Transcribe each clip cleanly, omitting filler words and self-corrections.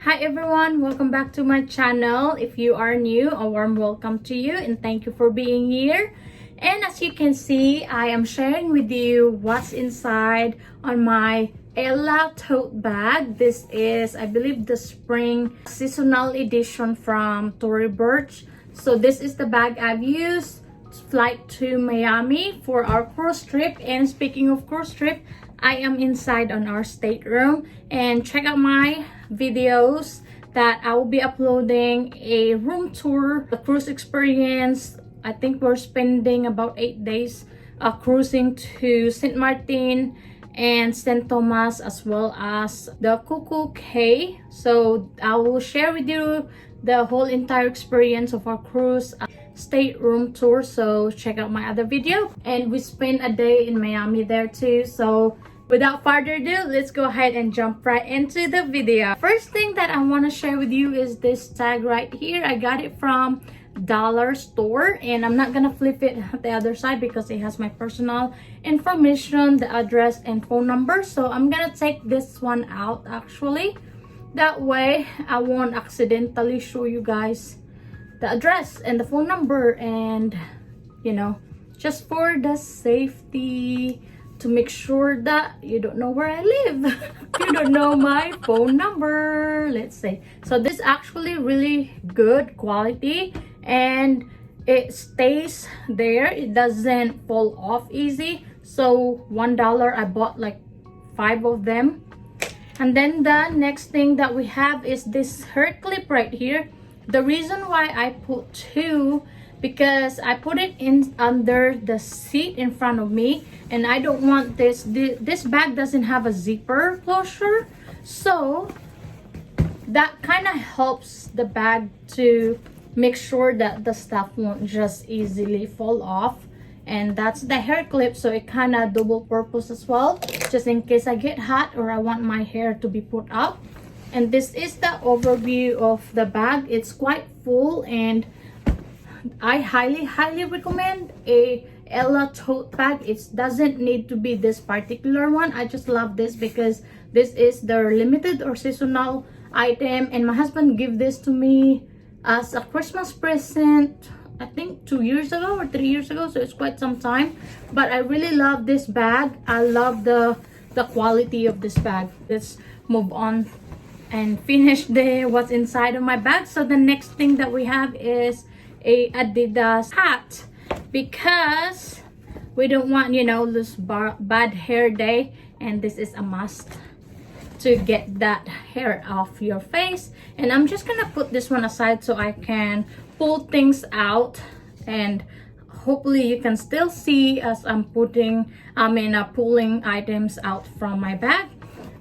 Hi everyone, welcome back to my channel. If you are new, a warm welcome to you and thank you for being here. And as you can see, I am sharing with you what's inside on my 𝐓𝐼 tote bag. This is, I believe, the spring seasonal edition from Tory Burch. So this is the bag I've used flight to Miami for our cruise trip. And speaking of cruise trip, I am inside on our stateroom, and check out my videos that I will be uploading a room tour, the cruise experience. I think we're spending about 8 days cruising to St. Martin and St. Thomas, as well as the 𝐶𝐾𝐈𝐍. So I will share with you the whole entire experience of our cruise stateroom tour. So check out my other video, and we spent a day in Miami there too. So without further ado, let's go ahead and jump right into the video. First thing that I want to share with you is this tag right here. I got it from dollar store, and I'm not gonna flip it the other side because it has my personal information, the address and phone number. So I'm gonna take this one out actually, that way I won't accidentally show you guys the address and the phone number, and you know, just for the safety, to make sure that you don't know where I live. You don't know my phone number, let's say. So this is actually really good quality, and it stays there. It doesn't fall off easy. So $1, I bought like 5 of them. And then the next thing that we have is this hair clip right here. The reason why I put 2, because I put it in under the seat in front of me, and I don't want this bag doesn't have a zipper closure, so that kind of helps the bag to make sure that the stuff won't just easily fall off. And that's the hair clip, so it kind of double purpose as well, just in case I get hot or I want my hair to be put up. And this is the overview of the bag. It's quite full, and I highly recommend a 𝐓𝐼 tote bag. It doesn't need to be this particular one. I just love this because this is their limited or seasonal item, and my husband gave this to me as a Christmas present, I think 2 years ago or 3 years ago, so it's quite some time. But I really love this bag. I love the quality of this bag. Let's move on and finish what's inside of my bag. So the next thing that we have is a Adidas hat, because we don't want, you know, this bad hair day, and this is a must to get that hair off your face. And I'm just gonna put this one aside so I can pull things out, and hopefully you can still see as I'm pulling items out from my bag.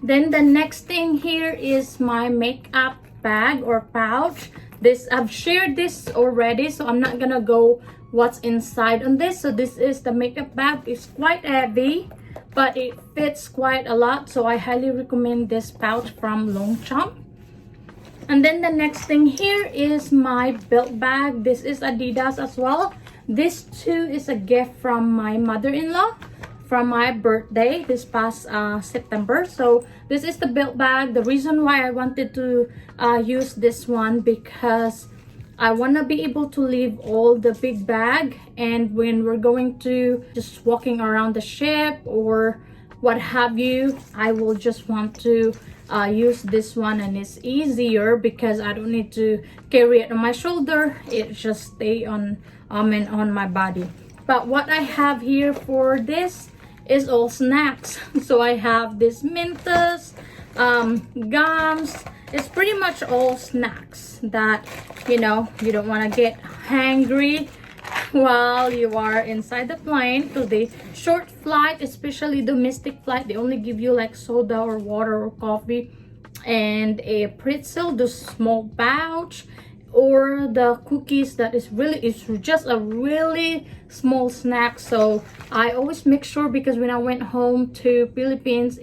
Then the next thing here is my makeup bag or pouch. This, I've shared this already, so I'm not gonna go what's inside on this. So this is the makeup bag. It's quite heavy, but it fits quite a lot, so I highly recommend this pouch from Longchamp. And then the next thing here is my belt bag. This is Adidas as well. This too is a gift from my mother-in-law from my birthday this past September. So this is the belt bag. The reason why I wanted to use this one, because I want to be able to leave all the big bag, and when we're going to just walking around the ship or what have you, I will just want to use this one, and it's easier because I don't need to carry it on my shoulder. It just stay on my body. But what I have here for this is all snacks. So I have this Mentos, gums. It's pretty much all snacks that, you know, you don't want to get hangry while you are inside the plane. So the short flight, especially domestic flight, they only give you like soda or water or coffee and a pretzel, the small pouch, or the cookies that is really, it's just a really small snack. So I always make sure, because when I went home to Philippines,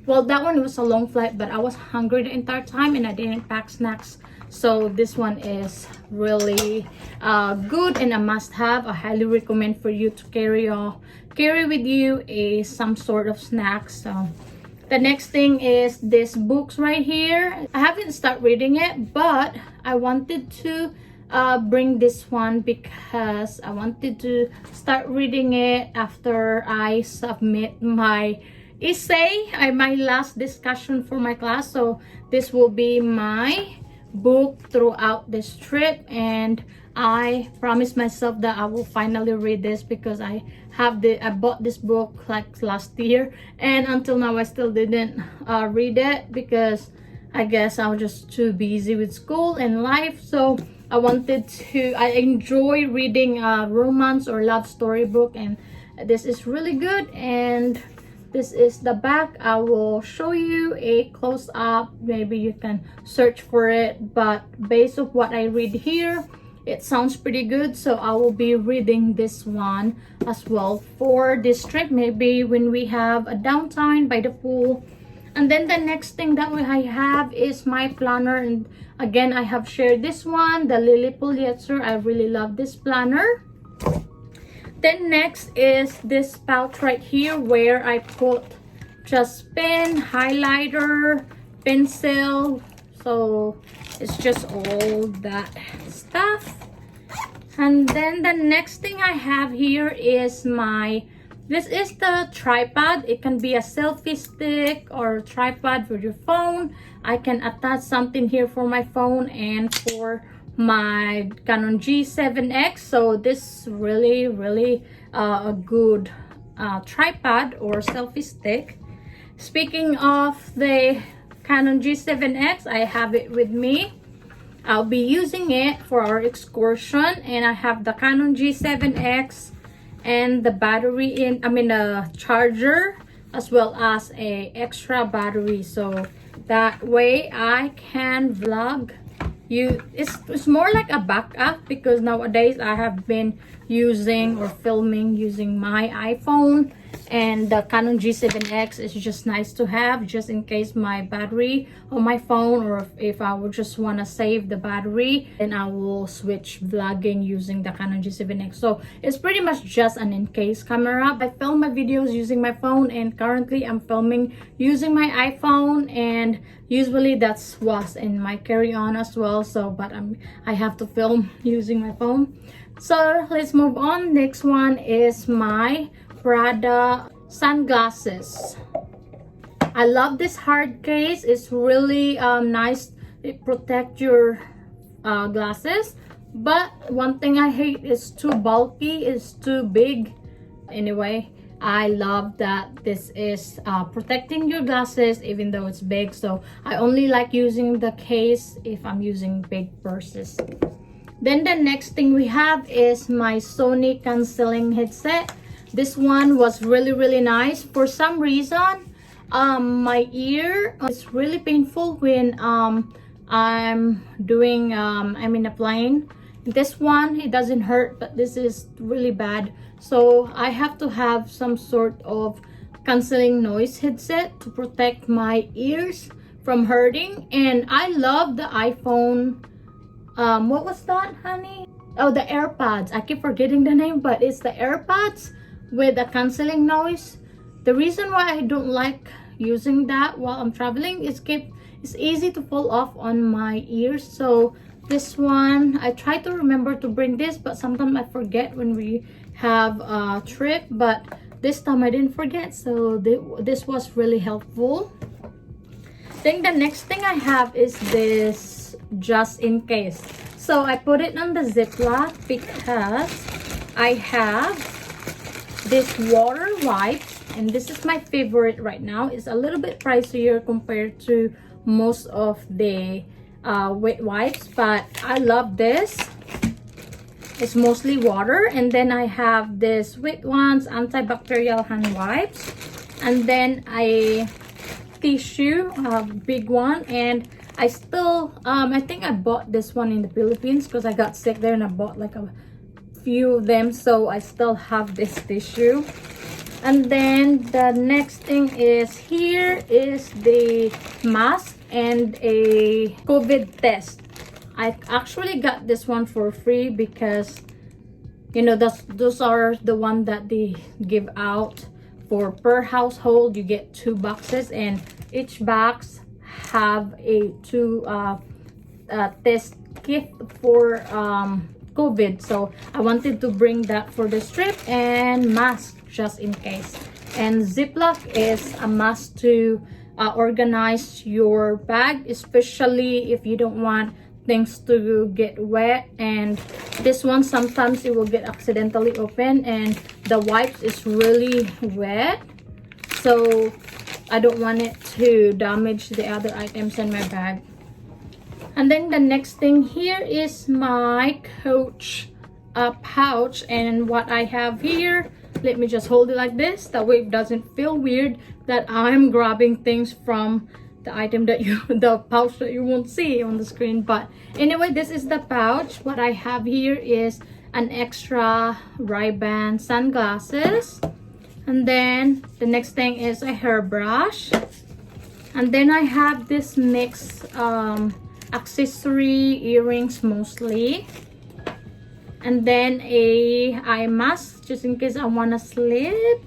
well, that one was a long flight, but I was hungry the entire time and I didn't pack snacks. So this one is really good and a must-have. I highly recommend for you to carry with you some sort of snacks. So The next thing is this books right here. I haven't started reading it, but I wanted to bring this one because I wanted to start reading it after I submit my essay, my last discussion for my class. So this will be my book throughout this trip, and I promised myself that I will finally read this because I bought this book like last year, and until now I still didn't read it because I guess I was just too busy with school and life. So I enjoy reading a romance or love story book, and this is really good. And this is the back. I will show you a close-up. Maybe you can search for it, but based on what I read here, it sounds pretty good. So I will be reading this one as well for this trip, maybe when we have a downtime by the pool. And then the next thing that I have is my planner, and again I have shared this one, the Lily Pulitzer. I really love this planner. Then next is this pouch right here where I put just pen, highlighter, pencil. So it's just all that stuff. And then the next thing I have here is this is the tripod. It can be a selfie stick or tripod for your phone. I can attach something here for my phone and for my Canon G7X. So this is really a good tripod or selfie stick. Speaking of the Canon G7X, I have it with me. I'll be using it for our excursion, and I have the Canon G7X and the battery the charger, as well as a extra battery, so that way I can vlog. It's more like a backup because nowadays I have been using or filming using my iPhone, and the Canon G7X is just nice to have just in case my battery on my phone, or if I would just want to save the battery, then I will switch vlogging using the Canon G7X. So it's pretty much just an in-case camera. I film my videos using my phone, and currently I'm filming using my iPhone, and usually that's what's in my carry-on as well. So but I have to film using my phone. So let's move on. Next one is my Prada sunglasses. I love this hard case. It's really nice. It protects your glasses, but one thing I hate is too bulky, it's too big. Anyway, I love that this is protecting your glasses even though it's big. So I only like using the case if I'm using big purses. Then the next thing we have is my Sony canceling headset. This one was really nice. For some reason, my ear is really painful when I'm in a plane. This one, it doesn't hurt, but this is really bad. So I have to have some sort of canceling noise headset to protect my ears from hurting. And I love the iPhone. What was that, honey? Oh, the AirPods. I keep forgetting the name, but it's the AirPods with the canceling noise. The reason why I don't like using that while I'm traveling is it's easy to fall off on my ears. So this one, I try to remember to bring this, but sometimes I forget when we have a trip. But this time I didn't forget, so this was really helpful. Then the next thing I have is this just in case. So I put it on the Ziploc because I have this water wipes, and this is my favorite right now. It's a little bit pricier compared to most of the wet wipes, but I love this. It's mostly water. And then I have this wet ones, antibacterial hand wipes, and then a tissue, big one. And I still I think I bought this one in the Philippines because I got sick there and I bought like a few of them, so I still have this tissue. And then the next thing is here is the mask and a COVID test. I actually got this one for free because, you know, those are the one that they give out for per household you get 2 boxes, and each box have a 2 test kit for COVID. So I wanted to bring that for this trip, and mask just in case. And Ziploc is a must to organize your bag, especially if you don't want things to get wet. And this one, sometimes it will get accidentally open, and the wipes is really wet, so I don't want it to damage the other items in my bag. And then the next thing here is my Coach pouch, and what I have here, let me just hold it like this, that way it doesn't feel weird that I'm grabbing things from the item that the pouch that you won't see on the screen. But anyway, this is the pouch. What I have here is an extra Ray-Ban sunglasses, and then the next thing is a hairbrush, and then I have this mix accessory, earrings mostly, and then a eye mask just in case I want to sleep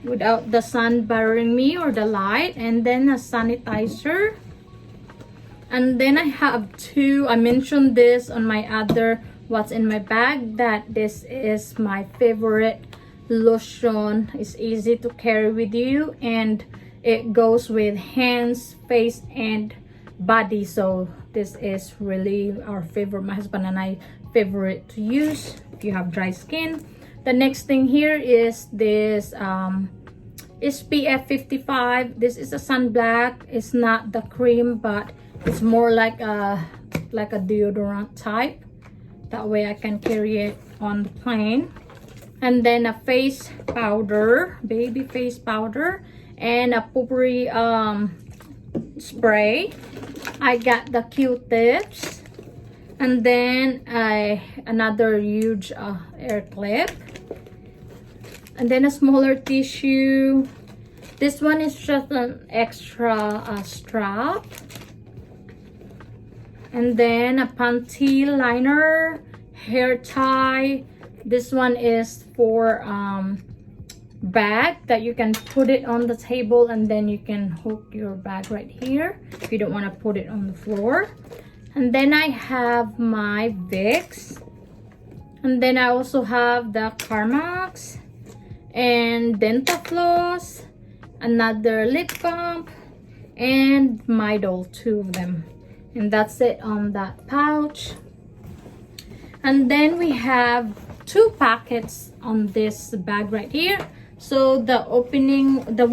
without the sun bothering me or the light, and then a sanitizer. And then I have 2, I mentioned this on my other what's in my bag, that this is my favorite lotion. It's easy to carry with you, and it goes with hands, face, and body. So this is really our favorite, my husband and I favorite to use if you have dry skin. The next thing here is this SPF 55. This is a sunblock. It's not the cream, but it's more like a deodorant type, that way I can carry it on the plane. And then a face powder, baby face powder, and a potpourri spray. I got the Q-tips, and then another huge air clip, and then a smaller tissue. This one is just an extra strap, and then a panty liner, hair tie. This one is for bag that you can put it on the table, and then you can hook your bag right here if you don't want to put it on the floor. And then I have my Vicks, and then I also have the Carmax and Dentafloss, another lip balm, and Midol, 2 of them. And that's it on that pouch. And then we have 2 packets on this bag right here. So the opening, the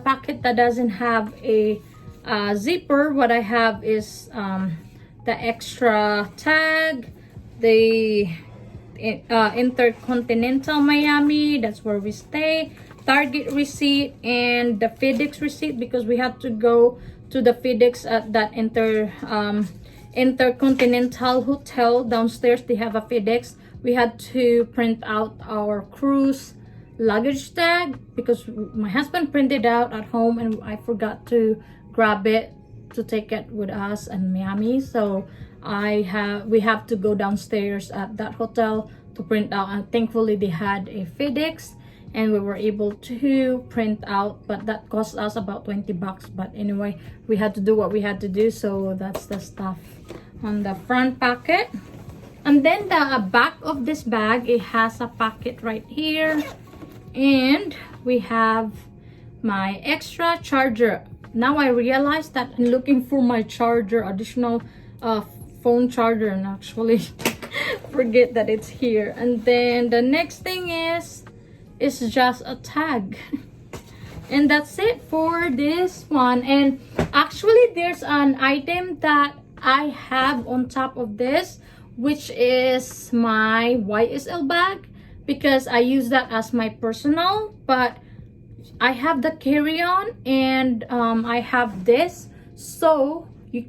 packet that doesn't have a zipper, what I have is the extra tag, the Intercontinental Miami, that's where we stay, Target receipt, and the FedEx receipt, because we had to go to the FedEx at that Intercontinental Hotel downstairs. They have a FedEx. We had to print out our cruise luggage tag because my husband printed out at home and I forgot to grab it to take it with us in Miami. So we have to go downstairs at that hotel to print out, and thankfully they had a FedEx and we were able to print out, but that cost us about 20 bucks. But anyway, we had to do what we had to do. So that's the stuff on the front pocket. And then the back of this bag, it has a pocket right here, and we have my extra charger. Now I realized that I'm looking for my charger, additional phone charger, and actually forget that it's here. And then the next thing is just a tag. And that's it for this one. And actually there's an item that I have on top of this, which is my YSL bag, because I use that as my personal, but I have the Carryon and I have this, so I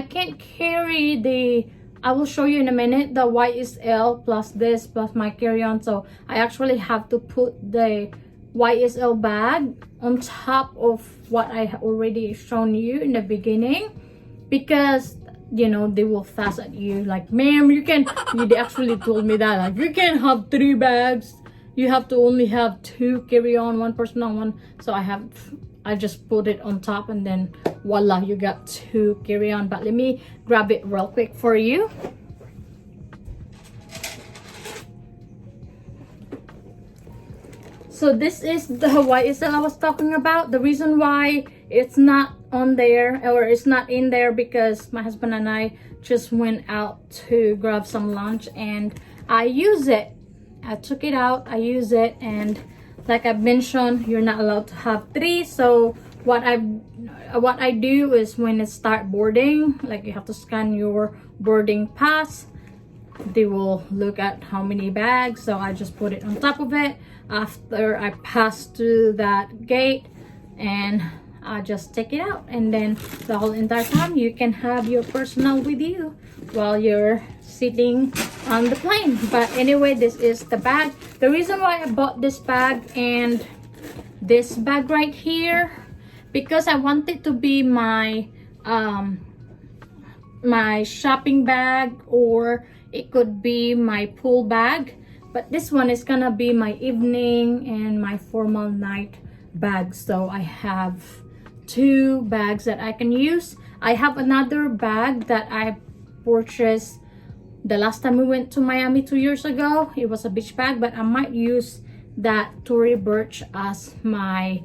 can't carry the, I will show you in a minute, the YSL plus this plus my Carryon. So I actually have to put the YSL bag on top of what I already shown you in the beginning, because you know they will fuss at you like, ma'am, you can they actually told me that, like, you can have 3 bags you have to only have 2 carry-on, 1 personal, 1. So I just put it on top, and then voila, you got 2 carry-on. But let me grab it real quick for you. So this is the YSL I was talking about. The reason why it's not on there, or it's not in there, because my husband and I just went out to grab some lunch and I use it. I took it out, I use it, and like I've mentioned, you're not allowed to have 3. So what I do is when it start boarding, like you have to scan your boarding pass, they will look at how many bags. So I just put it on top of it after I pass through that gate, and I just take it out, and then the whole entire time you can have your personal with you while you're sitting on the plane. But anyway, this is the bag. The reason why I bought this bag and this bag right here, because I want it to be my my shopping bag, or it could be my pool bag. But this one is gonna be my evening and my formal night bag. So I have 2 bags that I can use. I have another bag that I purchased the last time we went to Miami 2 years ago. It was a beach bag, but I might use that Tory Burch as my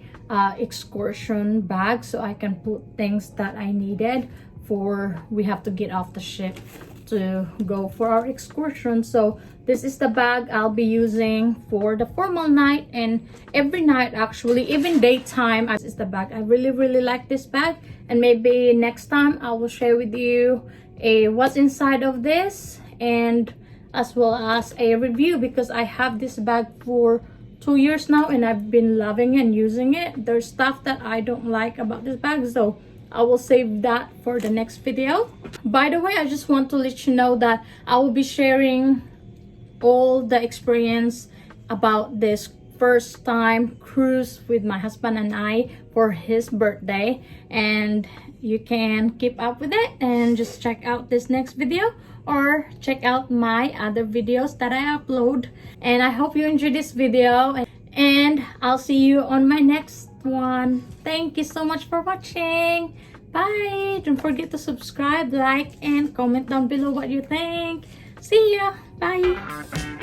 excursion bag, so I can put things that I needed for we have to get off the ship to go for our excursion. So this is the bag I'll be using for the formal night and every night, actually, even daytime. This is the bag. I really like this bag, and maybe next time I will share with you what's inside of this, and as well as a review, because I have this bag for 2 years now and I've been loving and using it. There's stuff that I don't like about this bag, so I will save that for the next video. By the way, I just want to let you know that I will be sharing all the experience about this first time cruise with my husband and I for his birthday, and you can keep up with it and just check out this next video or check out my other videos that I upload. And I hope you enjoyed this video, and I'll see you on my next one. Thank you so much for watching. Bye. Don't forget to subscribe, like, and comment down below what you think. See ya. Bye.